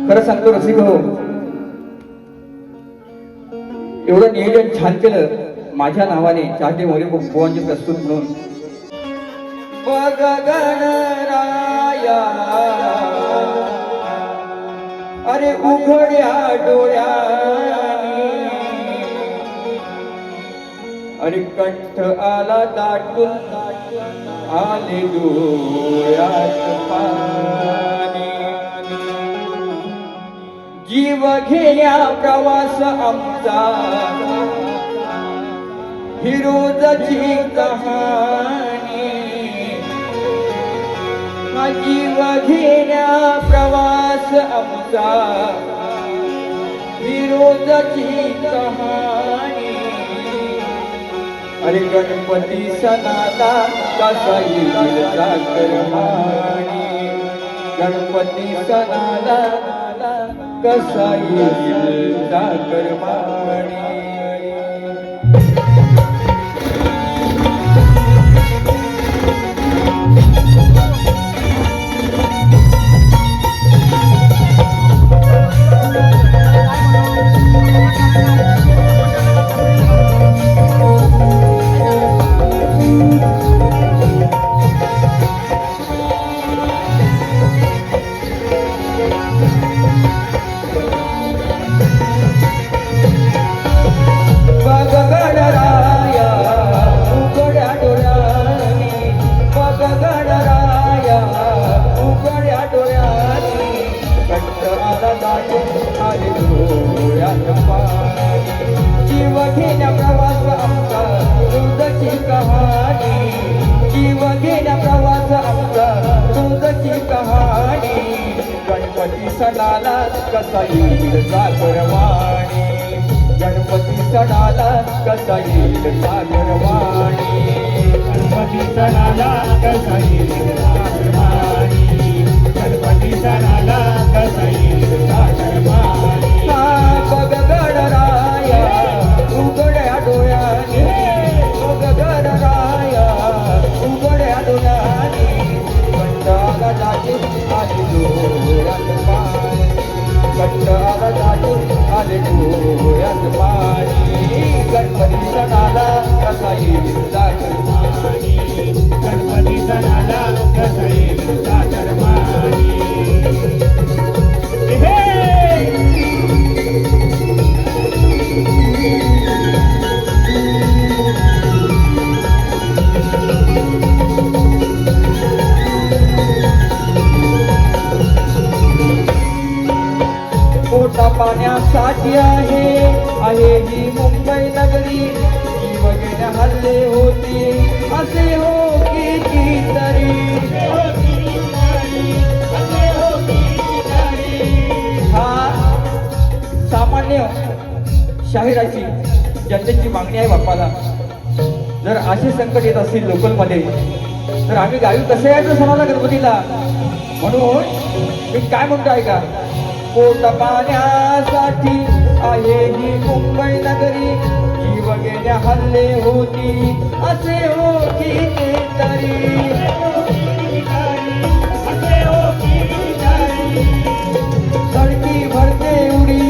खरं सांगतो रसिक हो, एवढं नियोजन छान केलं माझ्या नावाने चाहते मोरे बुवांचे प्रस्तुत म्हणून. बघ गणराया अरे उघड्या डोळ्यानी, अरे कंठ आला दाटून आले डोळ्यात पाणी. जीव घेण्या प्रवास आमचा फिरोजची कहाणी. जीव घेण्या प्रवास आमचा फिरोजची कहाणी. अरे गणपती सणाला कसा येईल जागरमानी. गणपती सणाला कसा येईल जागरमानी. जीव घेण्या प्रवास आमचा रोजची कहाणी. जीव घेण्या प्रवास आमचा रोजची कहाणी. गणपती सणाला कसा येईल जागरवाणी. गणपती सणाला कसा येईल जागरवाणी. गणपती सणाला कसा येईल जागरवाणी. गणपती सणाला कसा येईल जागरवाणी. बघ गणराया उघड्या डोळ्यानी. बघ गणराया उघड्या डोळ्यानी. कंटाला दाटून आले डोळ्यात पाणी. कंटाला दाटून आले डोळ्यात पाणी. गणपती सणाला कसा येईल जागरवाणी. गणपती सणाला कसा येईल जागरवाणी. पोटा पाण्यासाठी आहे ही मुंबई नगरी. जीव घेण्या हल्ले होती असे हो कितीतरी. हा सामान्य शाहिराची जनतेची मागणी आहे बाप्पाला. जर असे संकट येत असतील लोकलमध्ये तर आम्ही गावी कसं यायचं सणाला गणपतीला. म्हणून मी काय म्हणतो ऐका. पोट पाण्यासाठी आहे ही मुंबई नगरी. जीव घेण्या हल्ले होती असे हो कितीतरी. सडकी भरते उडी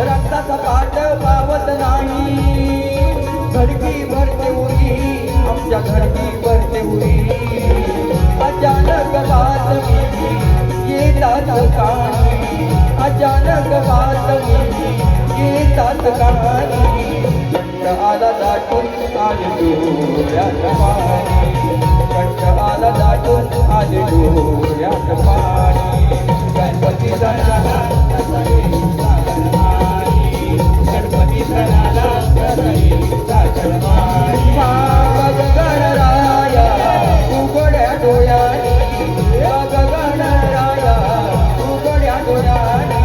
रक्ताचा पाठ पावत नाही. धडकी भरते उडी आमच्या धडकी भरते उडी. अचानक बातमी येतात कहाणी. अचानक बातमी येतात कहाणी. कंठ आला दाटून आले डोळ्यात पाणी. कंठ आला दाटून आले डोळ्यात पाणी. गणपती सणाला कसा येईल जागरवाणी. गणपती सणाला कसा येईल जागरवाणी. बघ गणराया उघड्या डोळ्यानी. बघ गणराया उघड्या डोळ्यानी.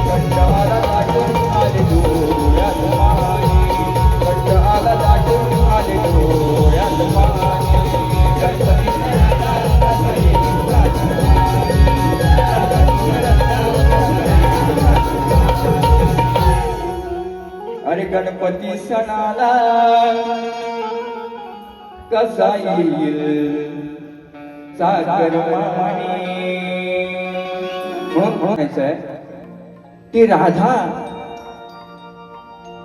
कंठ आला दाटून आले डोळ्यात पाणी. कंठ आला दाटून आले डोळ्यात पाणी. गणपती सणाला कसा येईल जागरवाणी. अरे गणपती सणाला कसा येईल सागर माणी म्हणून म्हणायचंय ती राधा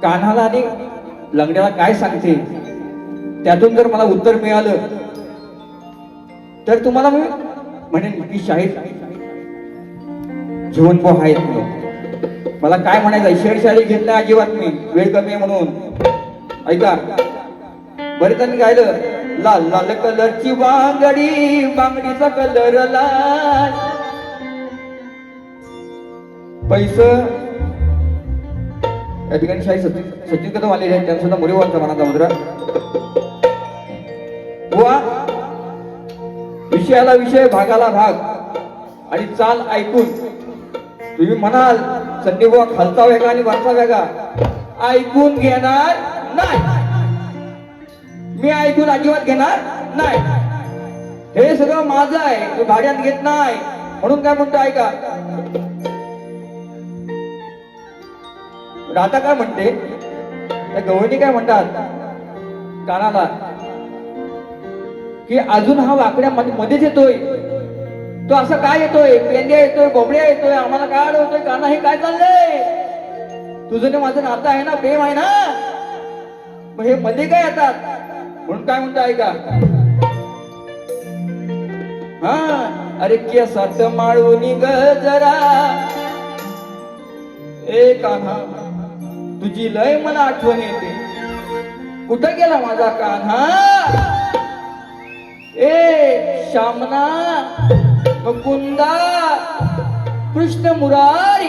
कान्हाला आणि लंगड्याला काय सांगते त्यातून जर मला उत्तर मिळालं तर तुम्हाला मी म्हणेन की शाहीर जीवनभाव आहेत म्हणून. मला काय म्हणायचं शेरशाळी घेत नाही अजिबात मी वेळ कमी आहे म्हणून. ऐका बरेचजण गायलं लाल लाल कलरची बांगडी बांगडीचा कलर लाल पैस या ठिकाणी शाही सचिन कदम आलेले आहेत त्यांना सुद्धा मुरीवांचा मनाचा मुद्रा बुवा विषयाला विषय भागाला भाग आणि चाल ऐकून तुम्ही म्हणाल संदीप बुवा खालचा वेगा आणि वरचा वेगा ऐकून घेणार नाही. मी ऐकून अजिबात घेणार नाही. हे सगळं माझं आहे भाड्यात घेत नाही म्हणून काय म्हणतो ऐका. राधा काय म्हणते त्या गवळणी काय म्हणतात कानाला की अजून हा वाकड्या मध्येच येतोय तो असं काय येतोय पेंड्या येतोय बोबड्या येतोय आम्हाला काय अडवतोय काना हे काय चाललंय तुझं ने माझं नातं आहे ना प्रेम आहे ना मग हे मध्ये काय येतात म्हणून काय म्हणतो ऐका. हा अरे केसात माळून ग जरा ए कान्हा तुझी लय मला आठवण येते कुठं गेला माझा कान्हा ए श्यामना मुकुंदा कृष्ण मुरारी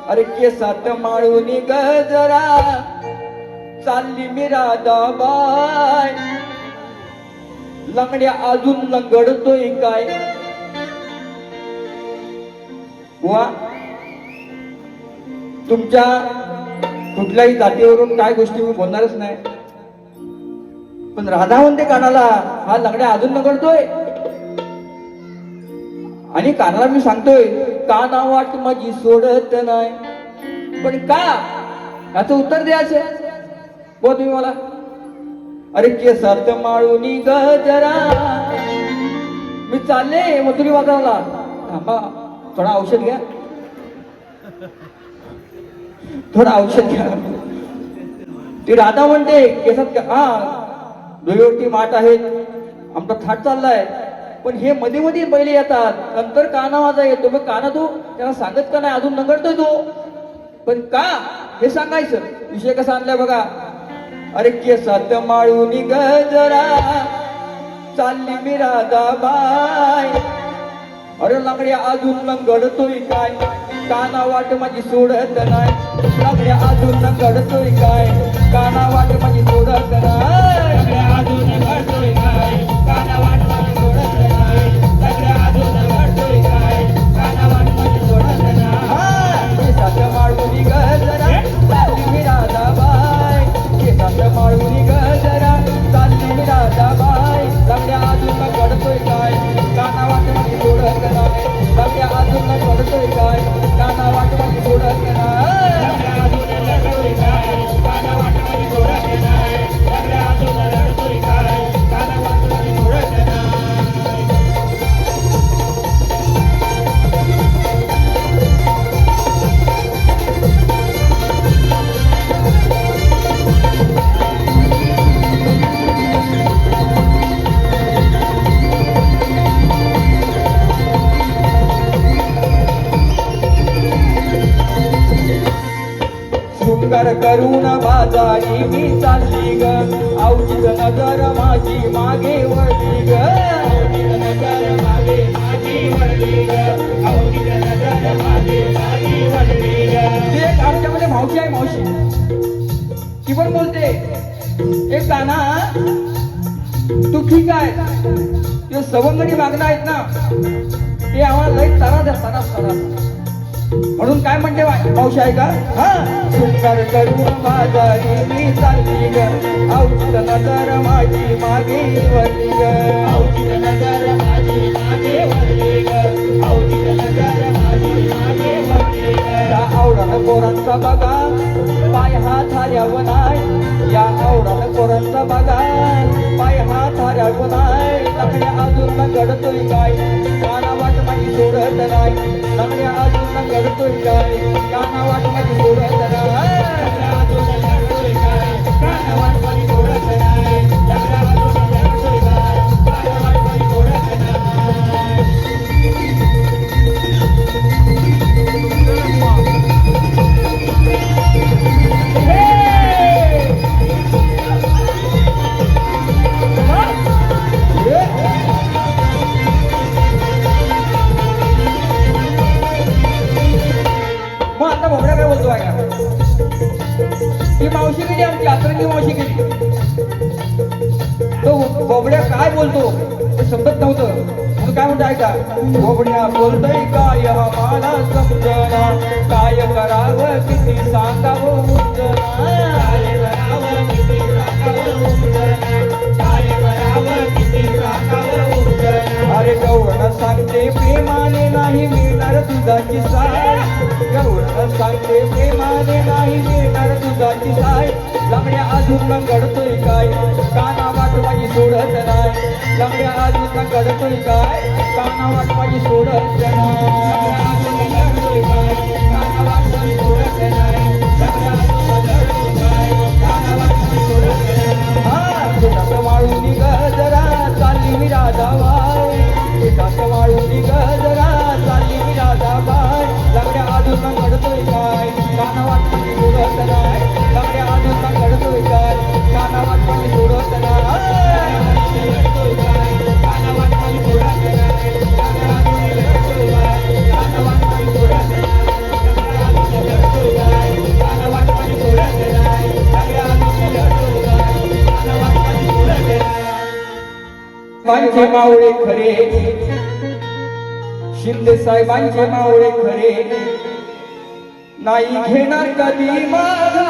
अरे केसात माळून ग जरा चालली मी राधाबाई लंगड्या अजून लंगडतोय काय बुवा तुमच्या कुठल्याही जातीवरून काय गोष्टी मी बोलणारच नाही पण राधा म्हणते कानाला हा लंगड्या अजून लंगडतोय आणि कानाला मी सांगतोय काना वाट माझी सोडत नाही पण का याचं उत्तर द्यायचं बोल तुम्ही मला. अरे केसात माळून ग जरा मी चालले मथुरी बाजाराला थांबा थोडा औषध घ्या थोडा औषध घ्या. ती राधा म्हणते केसात हा डोळ्यावरती माठ आहेत आमचा थाट चाललाय पण हे मध्ये मध्ये पहिले येतात नंतर काना माझा येतो मग काना तू त्यांना सांगत का नाही अजून नंगडतोय तो पण का हे सांगायचं. विषय कसा आणलाय बघा. अरे केसात माळून ग जरा चालली मी राधाबाई अरे लंगड्या अजून लंगडतोय काय काना वाट माझी सोडत नाही लंगड्या अजून लंगडतोय काय काना वाट माझी सोडत नाही लंगड्या अजून लंगडतोय काय काना वाट माझी सोडत नाही लंगड्या अजून लंगडतोय काय काना वाट माझी सोडत नाही. केसात माळून ग जरा चालली मी राधाबाई केसात माळून ग जरा चालली मी राधाबाई लंगड्या अजून लंगडतोय काय काना वाट माझी सोडत नाही लंगड्या अजून लंगडतोय काय काना वाट माझी सोडत नाही. लंगड्या अजून लंगडतोय काय काना वाट माझी सोडत नाही लंगड्या अजून लंगडतोय काय काना वाट माझी सोडत नाही. शृंगार करून बाजारी मी चालली ग अवचित नजर माझी मागे वळली ग अवचित नजर मागे माझी वळली ग अवचित नजर मागे माझी वळली ग. ती एक आमच्यामध्ये मावशी आहे मावशी ती पण बोलते एक काना तू ठीक आहे ते सवंगडी मागणं आहेत ना ते आम्हाला लई त्रास देतात म्हणून काय म्हणते मावशी आहे का हा शृंगार करून बाजारी मी चालली ग अवचित नजर माझी मागे वळली ग अवचित नजर माझी मागे वळली ग अवचित नजर माझी मागे वळली ग. आवडा आवडानं पोरांचा बघा पाय हात हार्यावर नाही या आवडानं पोरांचा बघा पाय हात हार्यावर नाही लंगड्या अजून न घडतोय काय काना वाट माझी सोडत नाही लंगड्या अजून न घडतोय काय काना वाट माझी सोडत नाही मग आता बोबड्या काय बोलतो आहे का ती मावशी गेली आमची आतरंगी मावशी गेली तो बोबड्या काय बोलतो ते समजत नव्हतं म्हणून काय म्हणतो ऐका बोबड्या बोलतोय काय हा मला समजना काय करावं किती सांगावं काय करावं किती सांगावं अरे गौरण सांगते प्रेमाने नाही मिळणार तुझाची साय गौरण सांगते प्रेमाने नाही मिळणार तुझाची साय लंगड्या अजून घडतोय काय काना वाट माझी सोडत नाही लंगड्या अजून घडतोय काय काना वाट माझी सोडत वाळून निघ जरा चालली मी राधाबाई पिठात वाळून निघ जरा चालली मी राधाबाई लंगड्या अजून घडतोय काय काना वाट माझी सोडत नाही लंगड्या अजून घडतोय काय काना वाट माझी सोडत साहेबांचे मावळे खरे शिंदे साहेबांचे मावळे खरे नाही घेणार कधी मागा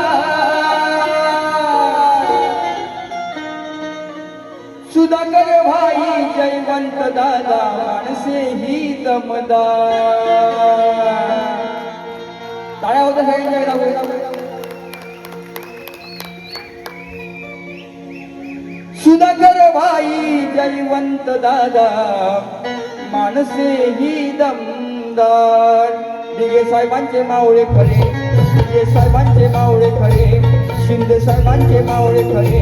सुधाकर भाई जयवंत दादा माणसे ही दमदार टाळ्या होत्या सगळ्यांच्या सुधाकर भाई जयवंत दादा माणसे ही दमदार दिगे साहेबांचे मावळे खरे दिगे साहेबांचे मावळे खरे शिंदे साहेबांचे मावळे खरे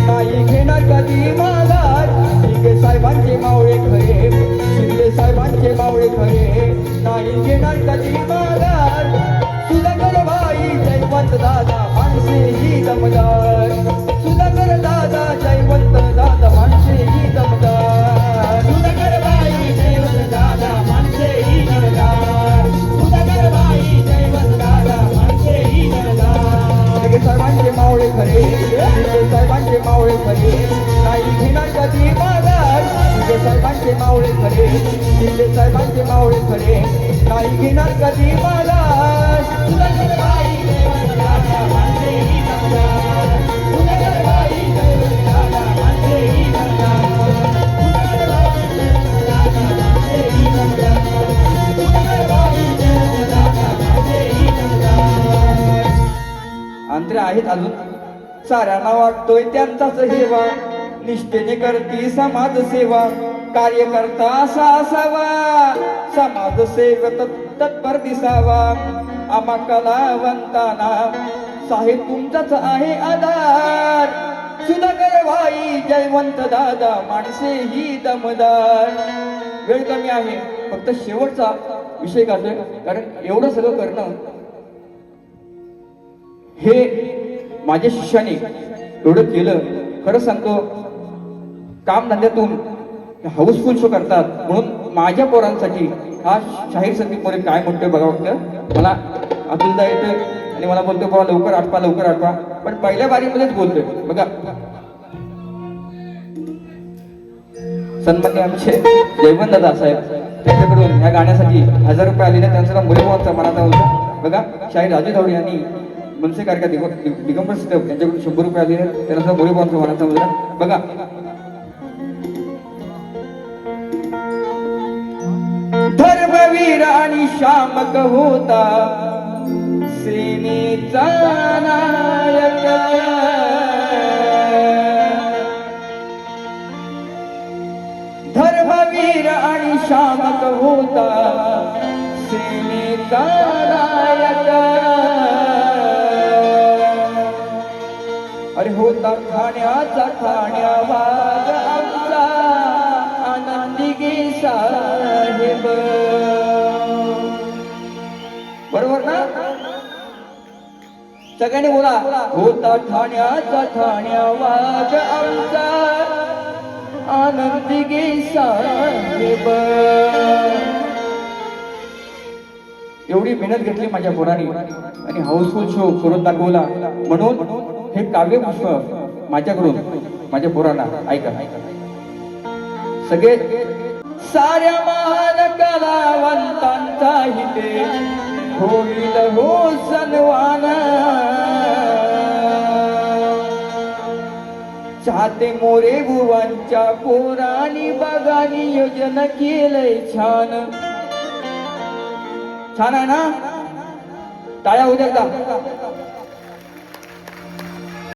नाही घेणार कधी माघार दिगे साहेबांचे मावळे खरे शिंदे साहेबांचे मावळे खरे नाही घेणार कधी माघार सुधाकर भाई जयवंत दादा माणसे ही दमदार सुधाकर दादा जयवंत दादा माणसे ही दमदार सुधाकर बाई जयवंत दादा माणसे ही दमदार सुधाकर बाई जयवंत दादा माणसे ही दमदार सर्वांचे मावळे खरे साहेबांचे मावळे खरे नाही घेणार कधी माघार साहेबांचे मावळे खरे शिंदे साहेबांचे मावळे खरे नाही घेणार कधी माघार सुधाकर बाई जयवंत दादा माणसे ही दमदार सुधाकर बाई जयवंत दादा माणसे ही दमदार सुधाकर बाई जयवंत दादा माणसे ही दमदार सुधाकर बाई जयवंत दादा माणसे ही दमदार अंतरे आहेत अजून साऱ्यांना वाटतोय त्यांचाच हेवा निष्ठेने करती समाज सेवा कार्यकर्ता असा असावा समाज सेवक तत्पर दिसावा आम्हा कलावंतांना साहेब तुमचाच आहे आधार सुधाकर भाई जयवंत दादा माणसे ही दमदार वेळ कमी आहे फक्त शेवटचा विषय काढतोय कारण एवढं सगळं करणं हे माझ्या शिष्याने एवढं केलं खरं सांगतो काम धंद्यातून हाऊसफुल शो करतात म्हणून माझ्या पोरांसाठी हा शाहीर संदीप मोरे काय म्हणतोय बघा फक्त मला अतुलदा येतोय आणि मला बोलतोय बाबा लवकर आठवा पण पहिल्या बारीमध्येच बोलतोय बघा सन्मान्य आमचे जयवंत दादा साहेब त्यांच्याकडून ह्या गाण्यासाठी 1000 रुपये आलेले त्यांचा मुलीभावांचा मनाचा होता बघा शाहीर राजू धावडे यांनी मनसे कार्यक्रम दिगंबर सिद्धव यांच्याकडून 100 रुपये आलेले त्यांना मुलीभावांचा मनाचा होता बघा धर्मवीर आणि शामक होता सेनेचा नायक धर्मवीर आणि शामक होता सेनेचा नायक अरे होता ठाण्याचा ठाण्यावाद आमचा आनंदी गे साहेब बरोबर ना सगळ्यांनी बोला होता ठाण्याचा ठाण्यावाद आमचा आनंदी गे साहेब एवढी मेहनत घेतली माझ्या पोरांनी आणि हाऊसफुल शो करून दाखवला म्हणून हे काव्य पुष्प माझ्याकडून माझ्या पोरांना ऐका सगळे साऱ्या महान कलावंतांचा हिते होईल हो सन्मान चाहते मोरे बुवांच्या पोरांनी बघा नियोजन केलंय छान छान आहे ना टाळ्या होऊ द्या एकदा